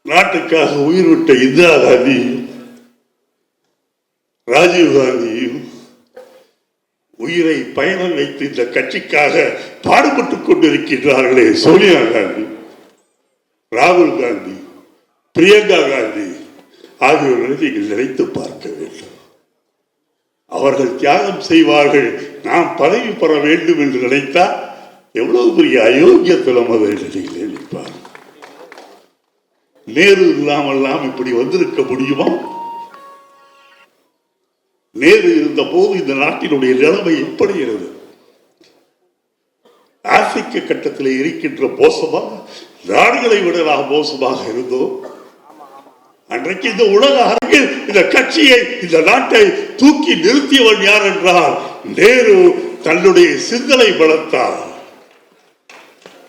நாட்டுக்காக உயிர் விட்ட இந்திரா காந்தியும் ராஜீவ் காந்தியும் உயிரை பயணம் வைத்து இந்த கட்சிக்காக பாடுபட்டுக் கொண்டிருக்கின்றார்களே சோனியா காந்தி, ராகுல் காந்தி, பிரியங்கா காந்தி ஆகியோர்களை நீங்கள் நினைத்து பார்க்க வேண்டும். அவர்கள் தியாகம் செய்வார்கள், நாம் பதவி பெற வேண்டும் என்று நினைத்தால் எவ்வளவு பெரிய அயோக்கியத்தனம் அதை நினைப்பார். நேரு இல்லாமல் நாம் இப்படி வந்திருக்க முடியுமா? நேரு இருந்த போது இந்த நாட்டினுடைய நிலைமை எப்படி இருந்தது? ஆப்பிரிக்க கட்டத்தில் இருக்கின்ற மோசமாக நாடுகளை விட நாம் மோசமாக இருந்தோம். அன்றைக்கு இந்த உலக அரங்கில் இந்த கட்சியை, இந்த நாட்டை தூக்கி நிறுத்தியவன் யார் என்றால் நேரு. தன்னுடைய சிந்தனை பலத்தால்,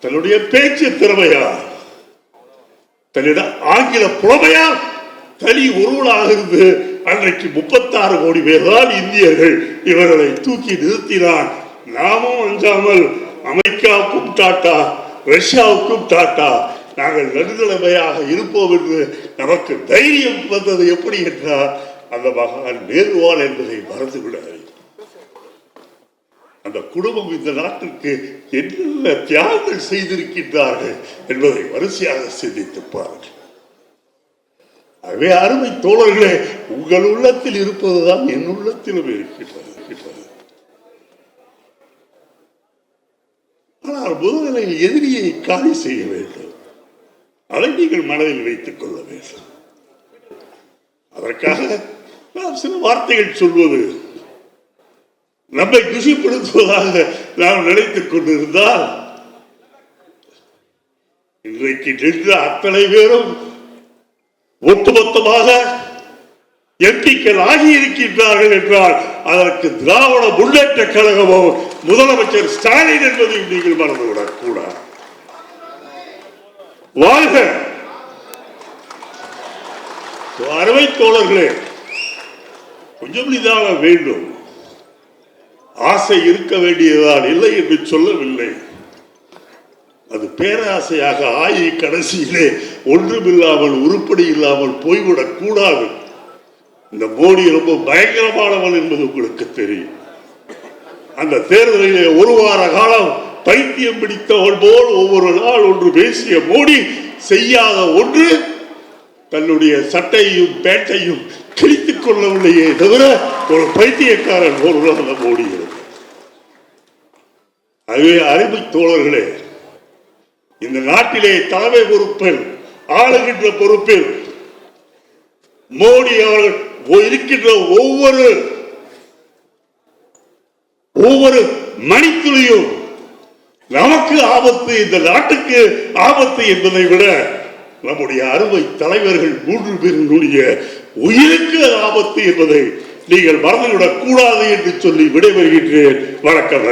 தன்னுடைய பேச்சு திறமையால், தன்னிடம் ஆங்கில புலமையால் தனி ஒருவனாக இருந்து அன்றைக்கு 36 கோடி பேர் தான் இந்தியர்கள் இவர்களை தூக்கி நிறுத்தினான். நாமும் அஞ்சாமல் அமெரிக்காவுக்கும் டாட்டா, ரஷ்யாவுக்கும் டாட்டா, நாங்கள் நடுநிலைமையாக இருப்போம் என்று நமக்கு தைரியம் வந்தது எப்படி என்றால் அந்த மகான் நேருவால் என்பதை மறந்துவிடாது. அந்த குடும்பம் இந்த நாட்டிற்கு என்னென்ன தியாகங்கள் செய்திருக்கின்றார்கள் என்பதை வரிசையாக சிந்தித்து பாருங்கள். ஆகவே அருமை தோழர்களே, உங்கள் உள்ளத்தில் இருப்பதுதான் என் உள்ளத்திலும் இருக்கின்றது. ஆனால் முதலில் எதிரியை காலி செய்ய வேண்டும். அதை நீங்கள் மனதில் வைத்துக் கொள்ள வேண்டும். அதற்காக நாம் சில வார்த்தைகள் சொல்வது நம்மை குஷிப்படுத்துவதாக நாம் நினைத்துக் கொண்டிருந்தால் இன்றைக்கு நின்ற அத்தனை பேரும் ஒட்டுமொத்தமாக எம்பிக்கள் ஆகியிருக்கின்றார்கள் என்றால் அதற்கு திராவிட முன்னேற்ற கழகமோ முதலமைச்சர் ஸ்டாலின் என்பதையும் நீங்கள் மறந்துவிடக் கூடாது. வாழ்க! அருமை தோழர்களே, கொஞ்சம் நிதான வேண்டும். ஆசை இருக்க வேண்டியதான், இல்லை என்று சொல்லவில்லை. அது பேராசையாக ஆகி கடைசியிலே ஒன்றுமில்லாமல் உருப்படி இல்லாமல் போய்விடக் கூடாது. இந்த மோடி ரொம்ப பயங்கரமானவன் என்பது உங்களுக்கு தெரியும். அந்த தேர்தலிலே ஒரு வார காலம் பைத்தியம் பிடித்தவன் போல் ஒவ்வொரு நாள் ஒன்று பேசிய மோடி செய்யாத ஒன்று தன்னுடைய சட்டையும் பேட்டையும் கிழித்துக் கொள்ளவில்லையே தவிர ஒரு பைத்தியக்காரன் ஒரு அந்த மோடி. அதுவே அருமை தோழர்களே, இந்த நாட்டிலே தலைமை பொறுப்பில், ஆளுகின்ற பொறுப்பில் மோடி அவர்கள் இருக்கின்ற ஒவ்வொரு மணித்துளியும் நமக்கு ஆபத்து, இந்த நாட்டுக்கு ஆபத்து என்பதை விட நம்முடைய அருமை தலைவர்கள் 3 பேருடைய உயிருக்கு ஆபத்து என்பதை நீங்கள் மறந்துவிடக் கூடாது என்று சொல்லி விடைபெறுகின்றேன். வணக்கம்.